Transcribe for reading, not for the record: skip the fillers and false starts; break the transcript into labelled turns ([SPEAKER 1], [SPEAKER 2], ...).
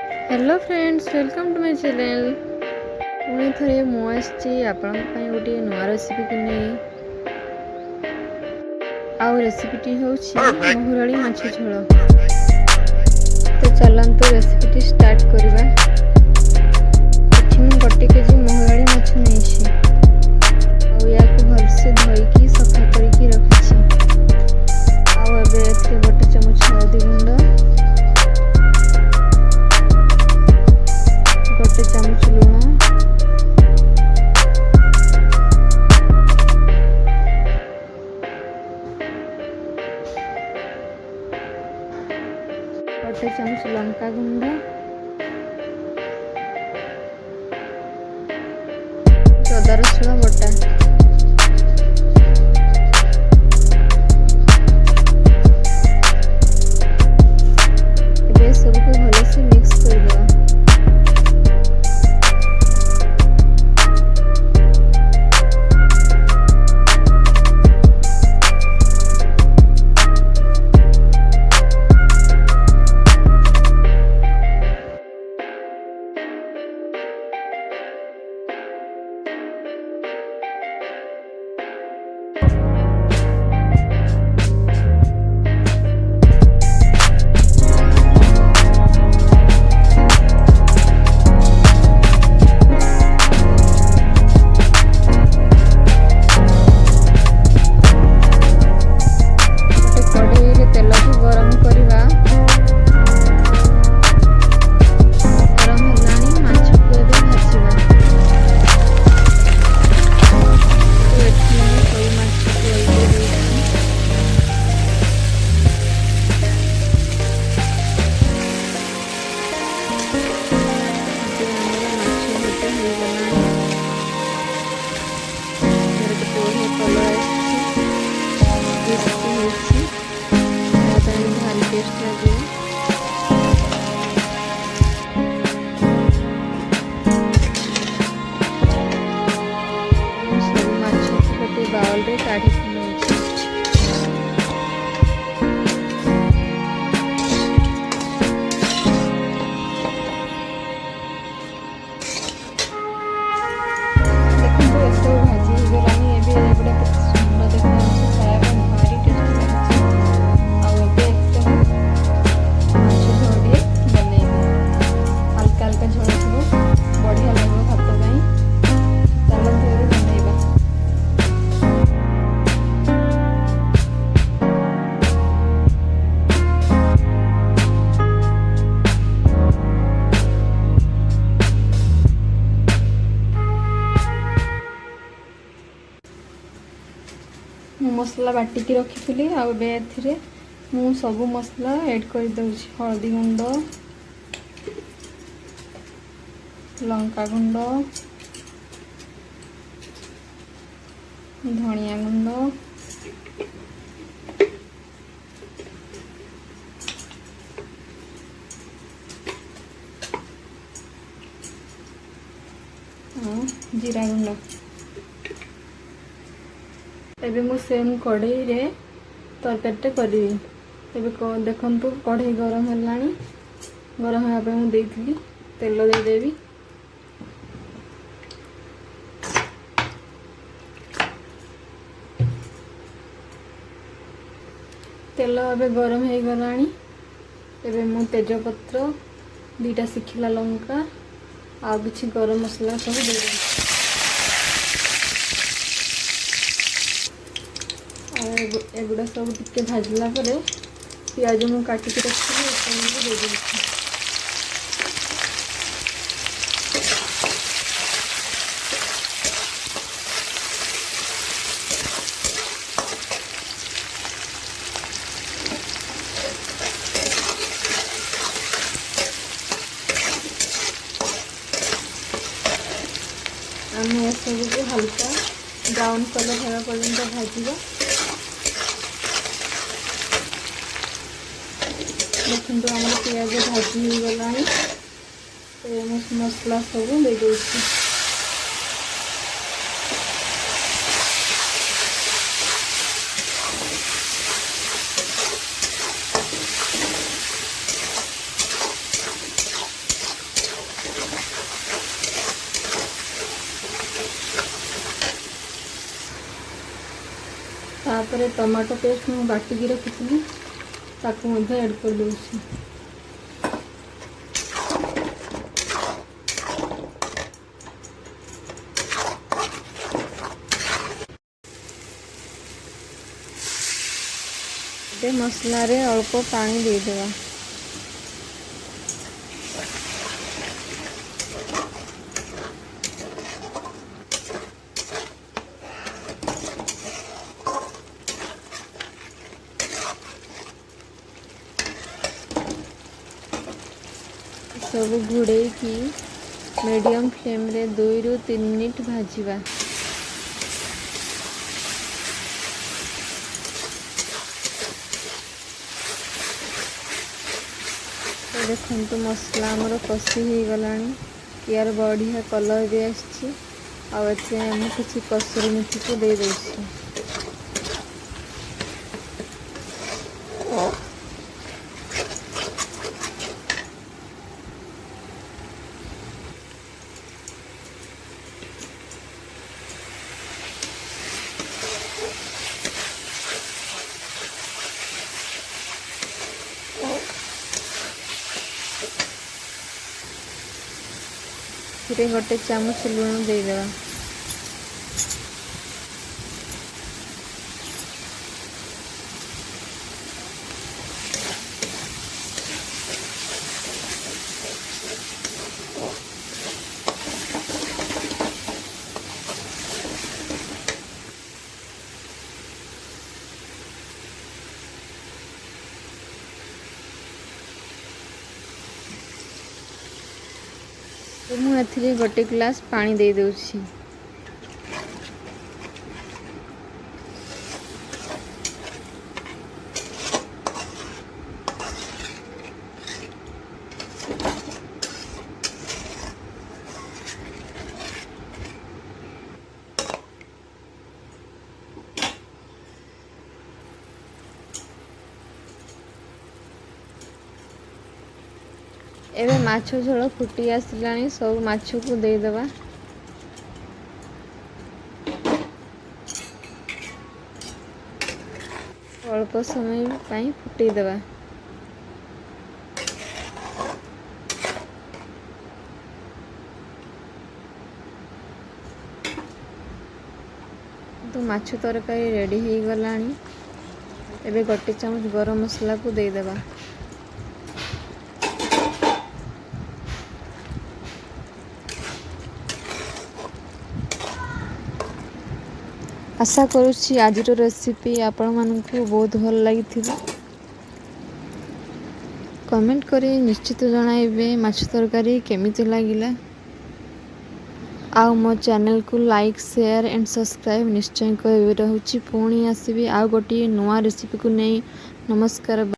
[SPEAKER 1] Hello friends, welcome to my channel. पुणी थे मुझे आपण गोटे नुआ रेसिपी को नहीं आउ रेसिपीटी हूँ महुराली माछ झोल। तो चलतु रेसिपीटी स्टार्ट करवा। मुझे 1 केजी महुराली माछ नहीं या भलसे धोईकी सफा करके रखी। आउ 1 चमच हल्दी गुंड, 1 चामच लुण, 1 चामच लंका गुंड, अदा रसुण बटा, सबको भलसे मिक्स कर दिया। बाउल रे काढ़ी मसला बाटिकी रखी आउ मु सब मसला ऐड कर दूची। हल्दी गुंड, लंका गुंड, धनिया गुंड, जीरा गुंड। एबे मु सेम कढ़ई रे तरकारीटा करी। देखंतु कढ़ई गरम हेलानी। गरम होगा पे मु देइथिली तेल दे देबी। तेल एबे गरम हो गलानी। एबे मु तेजपत्र, 2टा सिखिला लंका आ किछि गरम मसला सब दे देबी। एगुड़ा सब टिके भाजला पर पियाज मु काटिक रखी दे देती। आम सबको हल्का ब्राउन कलर होगा पर्यंत भाजवा। देखो आम पियाज भाजी हो गला। मसला सब दे दूसरी। तापर टमाटो पेस्ट मैं बाटिकी रखी ताकू ऐड कर दूसरी। मसला रे अल्प पानी देदेवा। सब घोड़े की मीडियम फ्लेम रे 2 ରୁ 3 मिनट भाजीबा। देखो मसला आमर कषी हो गलानी, यार बढ़िया कलर भी आसी। आम किसी कसुरी मेथी को दे देछि। फिर गोटे चामच लुण देदेवा। मुझे गोटे ग्लास पानी दे दूची। एबे माछ झोल फुटी आसलानी, सब माछ को देदेवा। अल्प समय पाई फुटी देवा। तो माछ तरकारी रेडी हो गलानी। एबे गोटे चामच गरम मसला को देदेवा। आशा करुच्ची आज रेसिपी आपण मानकु बहुत भल लगी। कमेंट करी निश्चित जणाइबे माछ तरकारी केमिति लागिला। आ मो चैनल को लाइक शेयर एंड सब्सक्राइब निश्चय कर रहूची। पुणी आसबि आ गोटी नुआ रेसिपी को नहीं। नमस्कार।